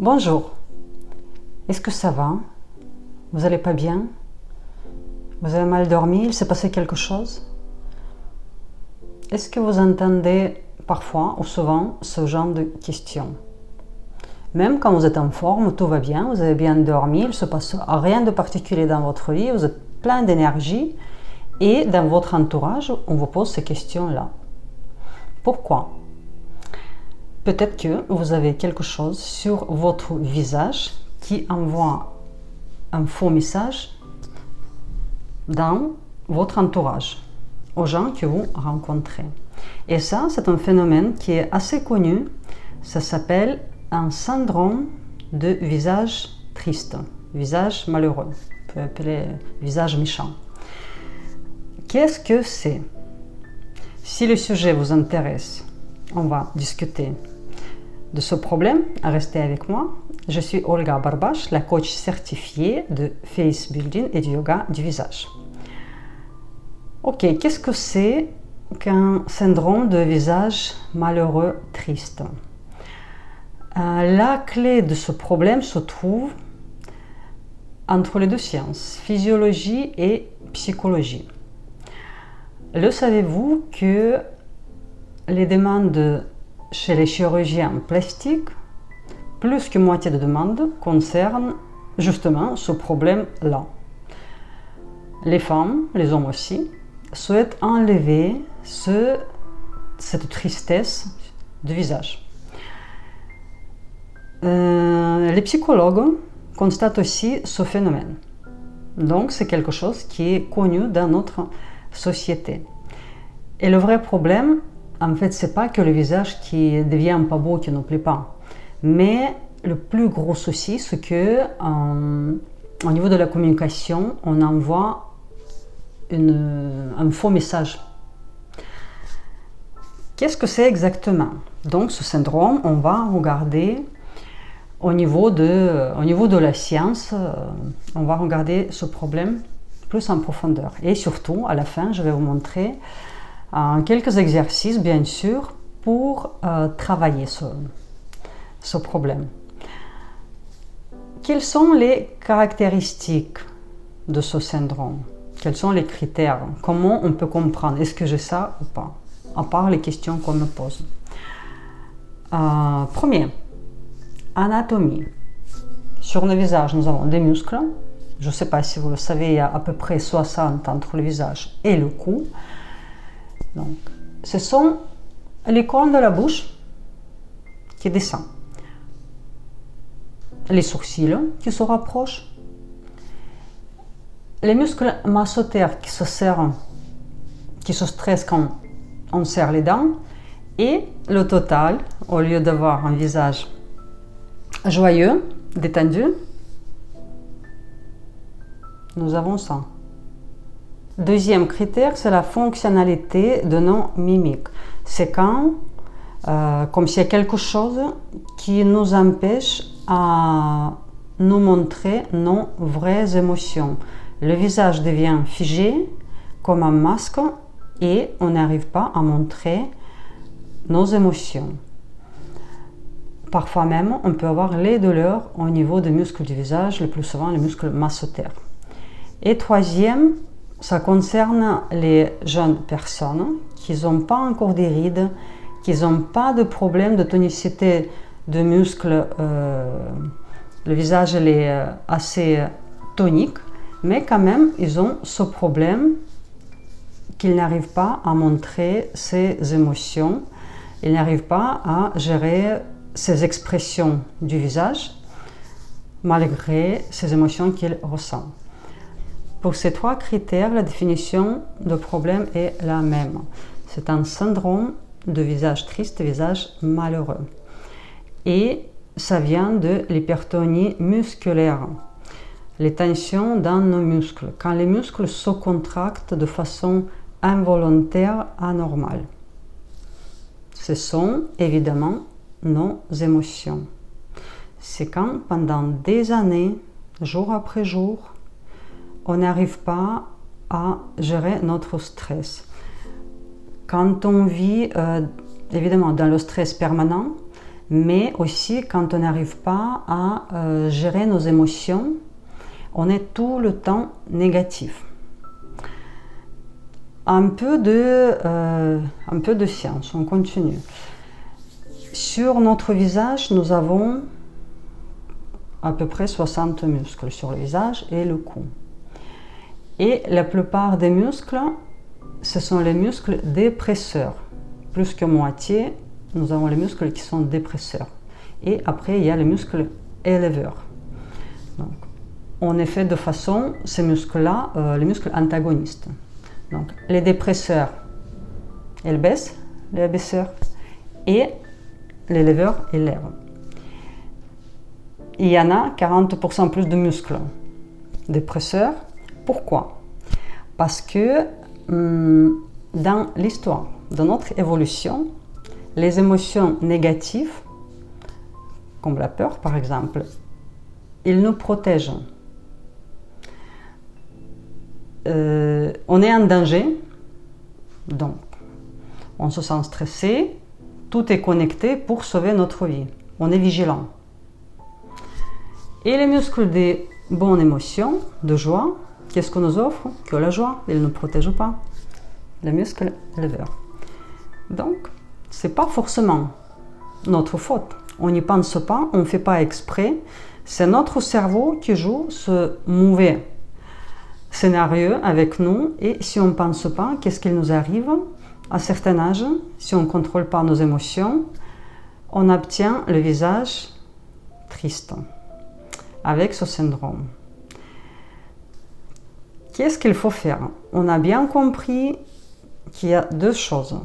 Bonjour, est-ce que ça va? Vous n'allez pas bien? Vous avez mal dormi? Il s'est passé quelque chose? Est-ce que vous entendez parfois ou souvent ce genre de questions? Même quand vous êtes en forme, tout va bien, vous avez bien dormi, il ne se passe rien de particulier dans votre vie, vous êtes plein d'énergie et dans votre entourage, on vous pose ces questions-là. Pourquoi? Peut-être que vous avez quelque chose sur votre visage qui envoie un faux message dans votre entourage, aux gens que vous rencontrez. Et ça, c'est un phénomène qui est assez connu. Ça s'appelle un syndrome de visage triste, visage malheureux, on peut appeler visage méchant. Qu'est-ce que c'est? Si le sujet vous intéresse, on va discuter de ce problème. Restez avec moi. Je suis Olga Barbash, la coach certifiée de Face Building et du yoga du visage. Ok, qu'est-ce que c'est qu'un syndrome de visage malheureux triste? La clé de ce problème se trouve entre les deux sciences, physiologie et psychologie. Le savez-vous que les demandes chez les chirurgiens plastiques, plus que moitié de demandes concernent justement ce problème-là. Les femmes, les hommes aussi, souhaitent enlever cette tristesse du visage. Les psychologues constatent aussi ce phénomène. Donc c'est quelque chose qui est connu dans notre société. Et le vrai problème, en fait, c'est pas que le visage qui devient pas beau, qui ne plaît pas. Mais le plus gros souci, c'est que au niveau de la communication, on envoie un faux message. Qu'est-ce que c'est exactement? Donc ce syndrome, on va regarder au niveau de la science, on va regarder ce problème plus en profondeur. Et surtout, à la fin, je vais vous montrer quelques exercices, bien sûr, pour travailler ce problème. Quelles sont les caractéristiques de ce syndrome? Quels sont les critères? Comment on peut comprendre? Est-ce que j'ai ça ou pas? À part les questions qu'on me pose. Premier, anatomie. Sur le visage, nous avons des muscles. Je ne sais pas si vous le savez, il y a à peu près 60 entre le visage et le cou. Donc, ce sont les coins de la bouche qui descendent, les sourcils qui se rapprochent, les muscles masséters qui se serrent, qui se stressent quand on serre les dents, et le total, au lieu d'avoir un visage joyeux, détendu, nous avons ça. Deuxième critère, c'est la fonctionnalité de nos mimiques. C'est quand, comme s'il y a quelque chose qui nous empêche à nous montrer nos vraies émotions. Le visage devient figé comme un masque et on n'arrive pas à montrer nos émotions. Parfois même, on peut avoir les douleurs au niveau des muscles du visage, le plus souvent les muscles masséters. Et troisième, ça concerne les jeunes personnes qui n'ont pas encore des rides, qui n'ont pas de problème de tonicité de muscles. Le visage est assez tonique, mais quand même, ils ont ce problème qu'ils n'arrivent pas à montrer ses émotions, ils n'arrivent pas à gérer ses expressions du visage, malgré ces émotions qu'ils ressentent. Pour ces trois critères, la définition de problème est la même. C'est un syndrome de visage triste, visage malheureux. Et ça vient de l'hypertonie musculaire, les tensions dans nos muscles, quand les muscles se contractent de façon involontaire, anormale. Ce sont évidemment nos émotions. C'est quand pendant des années, jour après jour, on n'arrive pas à gérer notre stress. Quand on vit évidemment dans le stress permanent, mais aussi quand on n'arrive pas à gérer nos émotions, on est tout le temps négatif. Un peu de science, on continue. Sur notre visage, nous avons à peu près 60 muscles sur le visage et le cou. Et la plupart des muscles, ce sont les muscles dépresseurs. Plus que moitié, nous avons les muscles qui sont dépresseurs. Et après, il y a les muscles éleveurs. Donc, on est fait de façon, ces muscles-là, les muscles antagonistes. Donc, les dépresseurs, ils baissent, les abaisseurs, et les leveurs élèvent. Il y en a 40% plus de muscles dépresseurs. Pourquoi? Parce que dans l'histoire de notre évolution, les émotions négatives, comme la peur par exemple, ils nous protègent. On est en danger, donc on se sent stressé, tout est connecté pour sauver notre vie. On est vigilant. Et les muscles des bonnes émotions, de joie, qu'est-ce qu'on nous offre? Que la joie, ils ne nous protègent pas. Les muscles éleveurs. Donc, ce n'est pas forcément notre faute. On n'y pense pas, on ne fait pas exprès. C'est notre cerveau qui joue ce mauvais scénario avec nous. Et si on ne pense pas, qu'est-ce qu'il nous arrive? À un certain âge, si on ne contrôle pas nos émotions, on obtient le visage triste avec ce syndrome. Qu'est-ce qu'il faut faire? On a bien compris qu'il y a deux choses.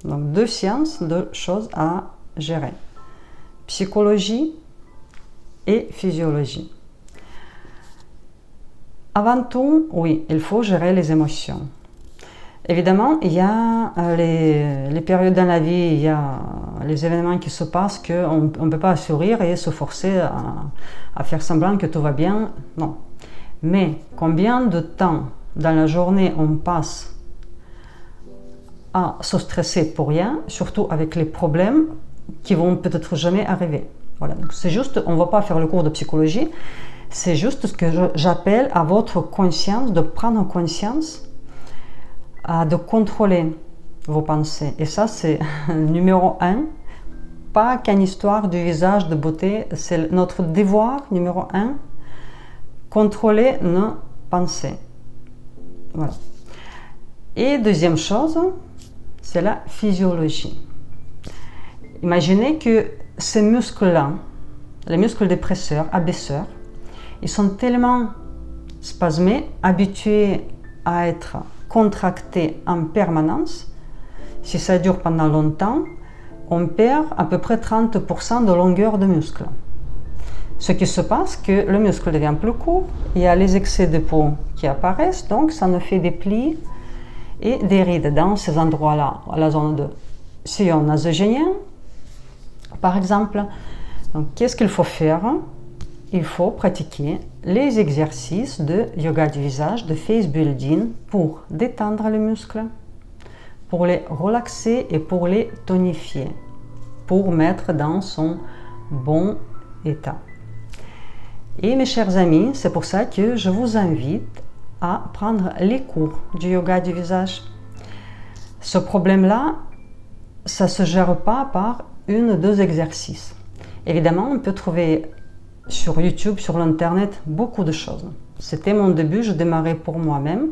Donc deux sciences, deux choses à gérer. Psychologie et physiologie. Avant tout, oui, il faut gérer les émotions. Évidemment, il y a les périodes dans la vie, il y a les événements qui se passent qu'on ne peut pas sourire et se forcer à faire semblant que tout va bien. Non. Mais combien de temps dans la journée on passe à se stresser pour rien, surtout avec les problèmes qui vont peut-être jamais arriver. Voilà, donc c'est juste, on ne va pas faire le cours de psychologie, c'est juste ce que j'appelle à votre conscience, de prendre conscience, de contrôler vos pensées. Et ça, c'est numéro 1, pas qu'une histoire du visage de beauté, c'est notre devoir numéro 1, contrôler nos pensées. Voilà. Et deuxième chose, c'est la physiologie. Imaginez que ces muscles-là, les muscles dépresseurs, abaisseurs, ils sont tellement spasmés, habitués à être contractés en permanence. Si ça dure pendant longtemps, on perd à peu près 30% de longueur de muscle. Ce qui se passe, que le muscle devient plus court, il y a les excès de peau qui apparaissent, donc ça nous fait des plis et des rides dans ces endroits-là, à la zone de sillon nasogénien, par exemple. Donc, qu'est-ce qu'il faut faire? Il faut pratiquer les exercices de yoga du visage, de face building, pour détendre les muscles, pour les relaxer et pour les tonifier, pour mettre dans son bon état. Et mes chers amis, c'est pour ça que je vous invite à prendre les cours du yoga du visage. Ce problème-là, ça ne se gère pas par une ou deux exercices. Évidemment, on peut trouver sur YouTube, sur l'internet, beaucoup de choses. C'était mon début, je démarrais pour moi-même.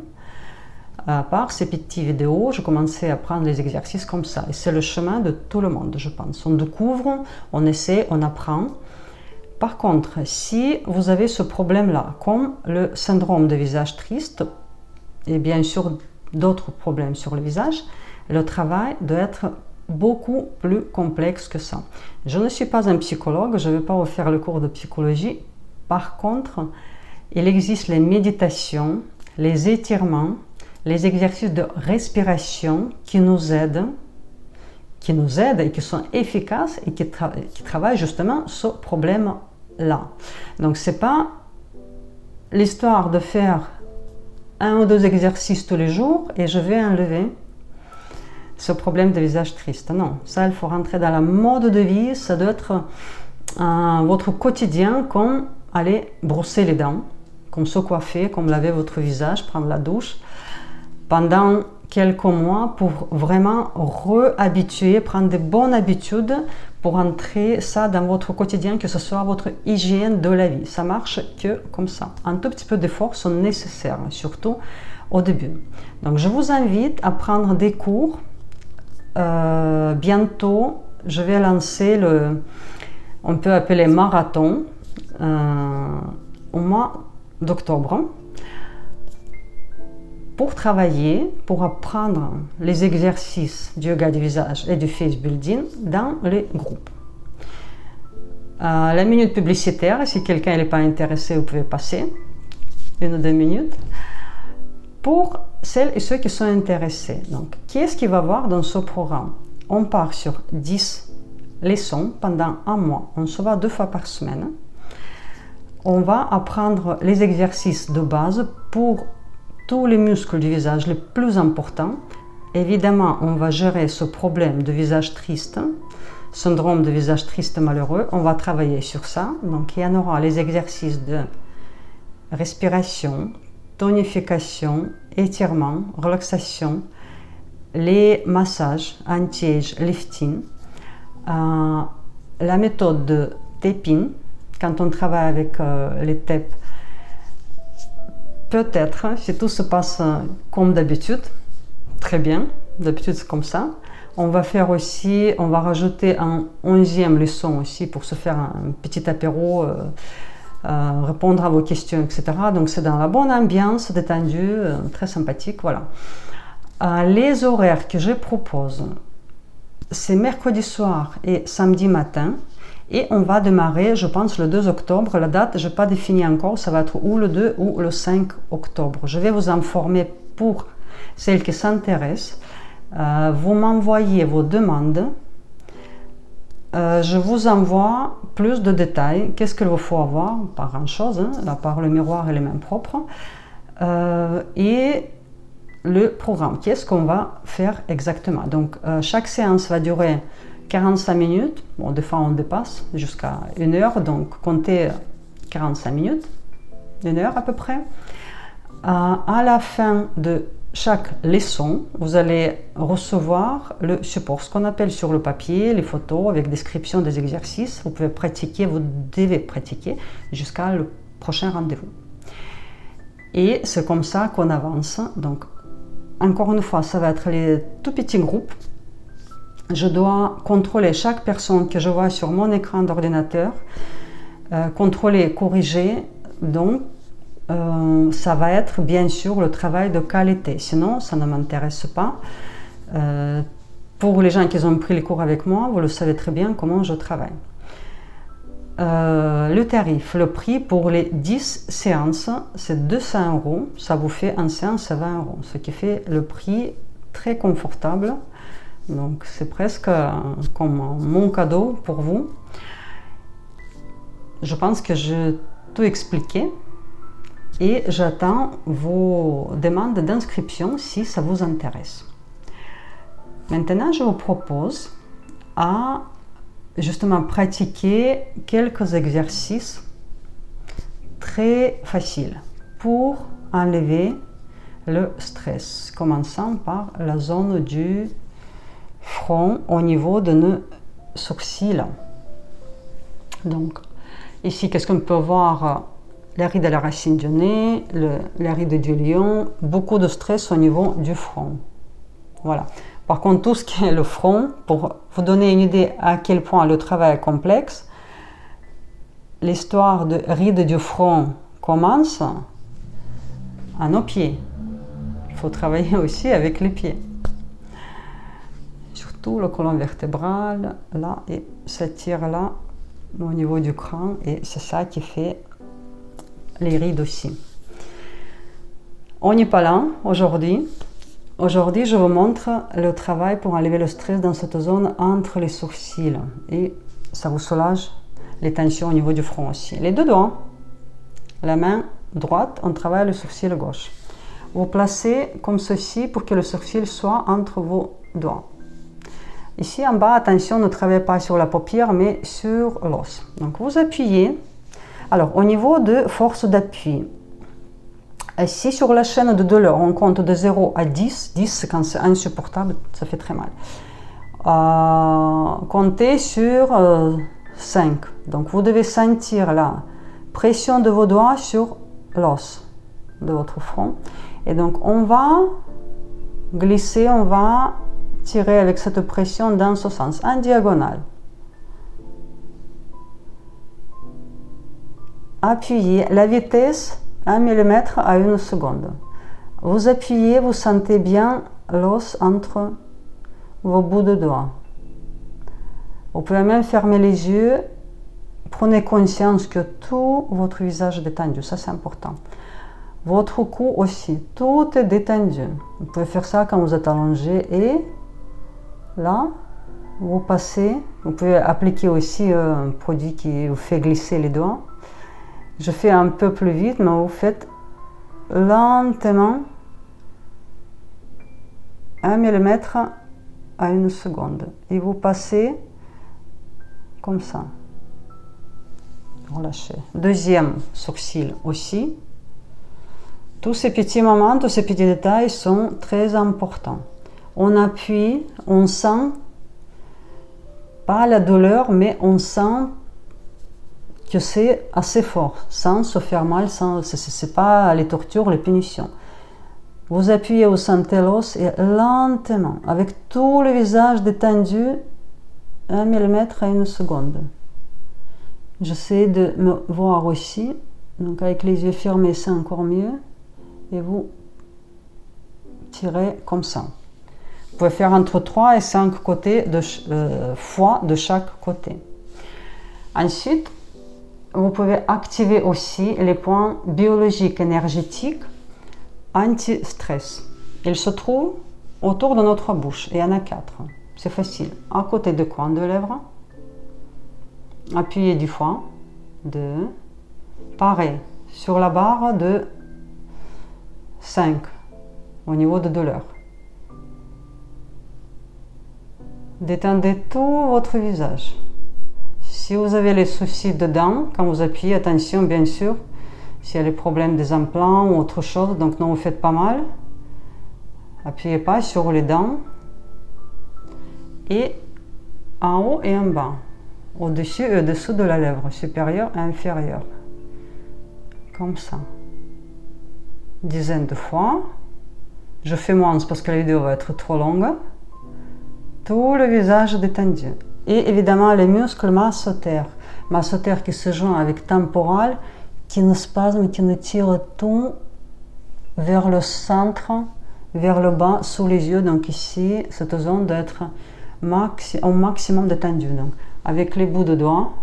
Par ces petites vidéos, je commençais à prendre les exercices comme ça. Et c'est le chemin de tout le monde, je pense. On découvre, on essaie, on apprend. Par contre, si vous avez ce problème-là, comme le syndrome de visage triste, et bien sûr d'autres problèmes sur le visage, le travail doit être beaucoup plus complexe que ça. Je ne suis pas un psychologue, je ne vais pas vous faire le cours de psychologie. Par contre, il existe les méditations, les étirements, les exercices de respiration qui nous aident et qui sont efficaces et qui travaillent justement ce problème-là. Donc, ce n'est pas l'histoire de faire un ou deux exercices tous les jours et je vais enlever ce problème de visage triste. Non, ça, il faut rentrer dans la mode de vie, ça doit être votre quotidien, comme aller brosser les dents, comme se coiffer, comme laver votre visage, prendre la douche, pendant quelques mois pour vraiment réhabituer, prendre de bonnes habitudes pour entrer ça dans votre quotidien, que ce soit votre hygiène de la vie. Ça marche que comme ça. Un tout petit peu d'efforts sont nécessaires, surtout au début. Donc je vous invite à prendre des cours. Bientôt, je vais lancer on peut appeler marathon, au mois d'octobre, pour travailler, pour apprendre les exercices du yoga du visage et du face building dans les groupes. La minute publicitaire, si quelqu'un n'est pas intéressé, vous pouvez passer 1 ou 2 minutes. Pour celles et ceux qui sont intéressés, donc, qu'est-ce qu'il va y avoir dans ce programme? On part sur 10 leçons pendant 1 mois. On se voit 2 fois par semaine. On va apprendre les exercices de base pour tous les muscles du visage les plus importants. Évidemment, on va gérer ce problème de visage triste, syndrome de visage triste malheureux. On va travailler sur ça. Donc, il y en aura les exercices de respiration, tonification, étirement, relaxation, les massages, anti-age, lifting, la méthode de tapping, quand on travaille avec les tapes. Peut-être, si tout se passe comme d'habitude, très bien, d'habitude c'est comme ça. On va faire aussi, on va rajouter un 11e leçon aussi pour se faire un petit apéro, répondre à vos questions, etc. Donc c'est dans la bonne ambiance, détendue, très sympathique, voilà. Les horaires que je propose, c'est mercredi soir et samedi matin. Et on va démarrer, je pense, le 2 octobre. La date, je n'ai pas défini encore, ça va être ou le 2 ou le 5 octobre. Je vais vous informer pour celles qui s'intéressent. Vous m'envoyez vos demandes. Je vous envoie plus de détails. Qu'est-ce qu'il vous faut avoir? Pas grand-chose, hein, à part le miroir et les mains propres. Et le programme, qu'est-ce qu'on va faire exactement? Donc, chaque séance va durer 45 minutes, bon, des fois on dépasse jusqu'à 1 heure, donc comptez 45 minutes, 1 heure à peu près. À la fin de chaque leçon, vous allez recevoir le support, ce qu'on appelle sur le papier, les photos avec description des exercices. Vous pouvez pratiquer, vous devez pratiquer jusqu'à le prochain rendez-vous. Et c'est comme ça qu'on avance. Donc, encore une fois, ça va être les tout petits groupes. Je dois contrôler chaque personne que je vois sur mon écran d'ordinateur, contrôler, corriger. Donc, ça va être bien sûr le travail de qualité. Sinon, ça ne m'intéresse pas. Pour les gens qui ont pris les cours avec moi, vous le savez très bien comment je travaille. Le tarif, le prix pour les 10 séances, c'est 200 €. Ça vous fait en séance 20 €, ce qui fait le prix très confortable. Donc c'est presque comme mon cadeau pour vous. Je pense que j'ai tout expliqué et j'attends vos demandes d'inscription si ça vous intéresse. Maintenant, je vous propose à justement pratiquer quelques exercices très faciles pour enlever le stress, commençant par la zone du front au niveau de nos sourcils. Donc ici, qu'est-ce qu'on peut voir? Les rides de la racine du nez, les rides du lion, beaucoup de stress au niveau du front. Voilà. Par contre, tout ce qui est le front, pour vous donner une idée à quel point le travail est complexe, l'histoire de rides du front commence à nos pieds. Il faut travailler aussi avec les pieds. Surtout le colonne vertébrale, là, et s'étire là, au niveau du crâne, et c'est ça qui fait les rides aussi. On n'est pas là aujourd'hui. Aujourd'hui, je vous montre le travail pour enlever le stress dans cette zone entre les sourcils, et ça vous soulage les tensions au niveau du front aussi. Les deux doigts, la main droite, on travaille le sourcil gauche. Vous placez comme ceci pour que le sourcil soit entre vos doigts. Ici en bas, attention, ne travaillez pas sur la paupière, mais sur l'os. Donc vous appuyez. Alors au niveau de force d'appui, ici sur la chaîne de douleur, on compte de 0 à 10. 10, c'est quand c'est insupportable, ça fait très mal. Comptez sur 5. Donc vous devez sentir la pression de vos doigts sur l'os de votre front. Et donc on va glisser, on va tirer avec cette pression dans ce sens, en diagonale. Appuyez la vitesse 1 mm à 1 seconde. Vous appuyez, vous sentez bien l'os entre vos bouts de doigts. Vous pouvez même fermer les yeux. Prenez conscience que tout votre visage est détendu, ça c'est important. Votre cou aussi, tout est détendu. Vous pouvez faire ça quand vous êtes allongé et là, vous passez. Vous pouvez appliquer aussi un produit qui vous fait glisser les doigts. Je fais un peu plus vite, mais vous faites lentement 1 mm à 1 seconde. Et vous passez comme ça. Relâchez. Deuxième sourcil aussi. Tous ces petits moments, tous ces petits détails sont très importants. On appuie, on sent pas la douleur, mais on sent que c'est assez fort, sans se faire mal, c'est pas les tortures, les punitions. Vous appuyez, vous sentez l'os et lentement, avec tout le visage détendu, 1 mm à 1 seconde. J'essaie de me voir aussi, donc avec les yeux fermés c'est encore mieux, et vous tirez comme ça. Vous pouvez faire entre 3 et 5 côtés fois de chaque côté. Ensuite, vous pouvez activer aussi les points biologiques énergétiques anti-stress. Ils se trouvent autour de notre bouche. Il y en a 4. C'est facile. À côté du coin de lèvres. Appuyez du fois. 2. Pareil. Sur la barre de 5. Au niveau de douleur. Détendez tout votre visage. Si vous avez les soucis de dents, quand vous appuyez, attention bien sûr, s'il y a les problèmes des implants ou autre chose, donc ne vous faites pas mal. Appuyez pas sur les dents. Et en haut et en bas, au-dessus et au-dessous de la lèvre, supérieure et inférieure. Comme ça. Dizaine de fois. Je fais moins parce que la vidéo va être trop longue. Tout le visage détendu. Et évidemment les muscles masséters. Masséters qui se joignent avec temporal, qui nous spasment, qui nous tirent tout vers le centre, vers le bas, sous les yeux. Donc ici, cette zone doit être au maximum détendue. Donc, avec les bouts de doigts.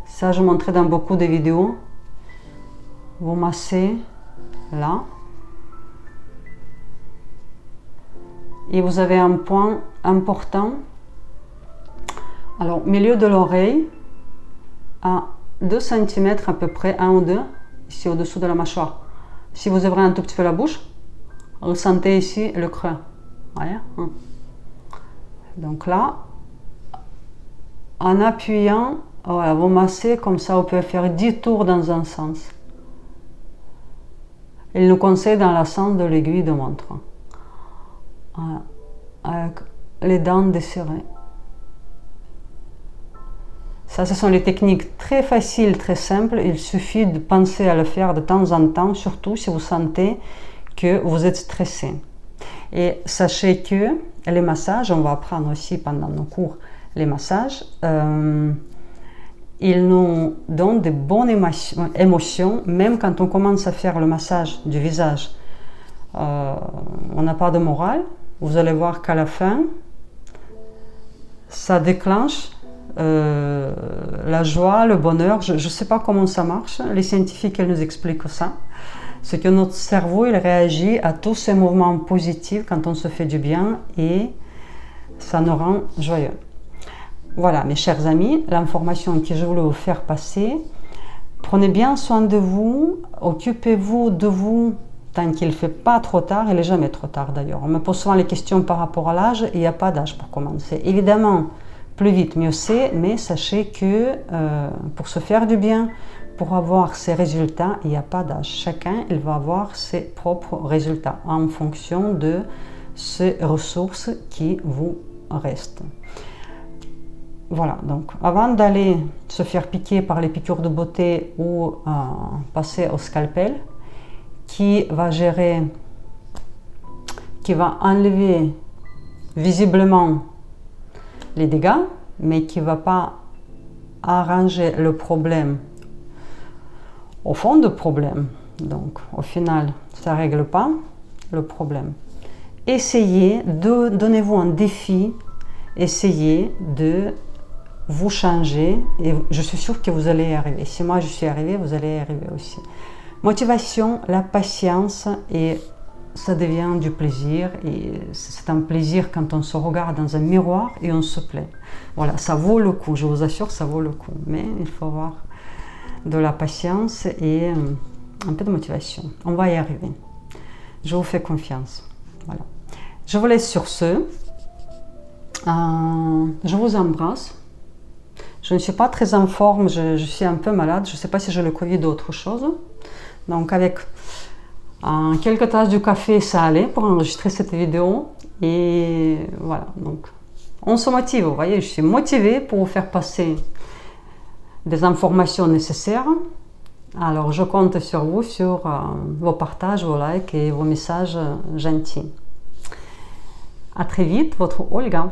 Ça, je montrais dans beaucoup de vidéos. Vous massez là. Et vous avez un point important. Alors, milieu de l'oreille, à 2 cm à peu près, 1 ou 2, ici au-dessous de la mâchoire. Si vous ouvrez un tout petit peu la bouche, ressentez ici le creux. Voyez? Donc là, en appuyant, voilà, vous massez comme ça, vous pouvez faire 10 tours dans un sens. Il nous conseille dans le sens de l'aiguille de montre. Voilà, avec les dents desserrées. Ça, ce sont les techniques très faciles, très simples. Il suffit de penser à le faire de temps en temps, surtout si vous sentez que vous êtes stressé. Et sachez que les massages, on va apprendre aussi pendant nos cours les massages, ils nous donnent de bonnes émotions, même quand on commence à faire le massage du visage. On n'a pas de morale. Vous allez voir qu'à la fin, ça déclenche la joie, le bonheur. Je ne sais pas comment ça marche. Les scientifiques, ils nous expliquent ça. C'est que notre cerveau, il réagit à tous ces mouvements positifs quand on se fait du bien et ça nous rend joyeux. Voilà, mes chers amis, l'information que je voulais vous faire passer. Prenez bien soin de vous, occupez-vous de vous Tant qu'il ne fait pas trop tard, il n'est jamais trop tard d'ailleurs. On me pose souvent les questions par rapport à l'âge, et il n'y a pas d'âge pour commencer. Évidemment, plus vite, mieux c'est, mais sachez que pour se faire du bien, pour avoir ses résultats, il n'y a pas d'âge. Chacun, il va avoir ses propres résultats en fonction de ces ressources qui vous restent. Voilà, donc avant d'aller se faire piquer par les piqûres de beauté ou passer au scalpel, qui va gérer, qui va enlever visiblement les dégâts, mais qui ne va pas arranger le problème au fond du problème. Donc au final, ça ne règle pas le problème. Essayez, donnez-vous un défi, essayez de vous changer et je suis sûre que vous allez y arriver. Si moi je suis arrivée, vous allez y arriver aussi. Motivation, la patience, et ça devient du plaisir, et c'est un plaisir quand on se regarde dans un miroir et on se plaît. Voilà, ça vaut le coup, je vous assure, ça vaut le coup, mais il faut avoir de la patience et un peu de motivation. On va y arriver. Je vous fais confiance. Voilà. Je vous laisse sur ce. Je vous embrasse. Je ne suis pas très en forme, je suis un peu malade. Je ne sais pas si j'ai le Covid ou autre chose. Donc avec quelques tasses de café, ça allait pour enregistrer cette vidéo. Et voilà, donc on se motive, vous voyez, je suis motivée pour vous faire passer des informations nécessaires. Alors je compte sur vous, sur vos partages, vos likes et vos messages gentils. À très vite, votre Olga.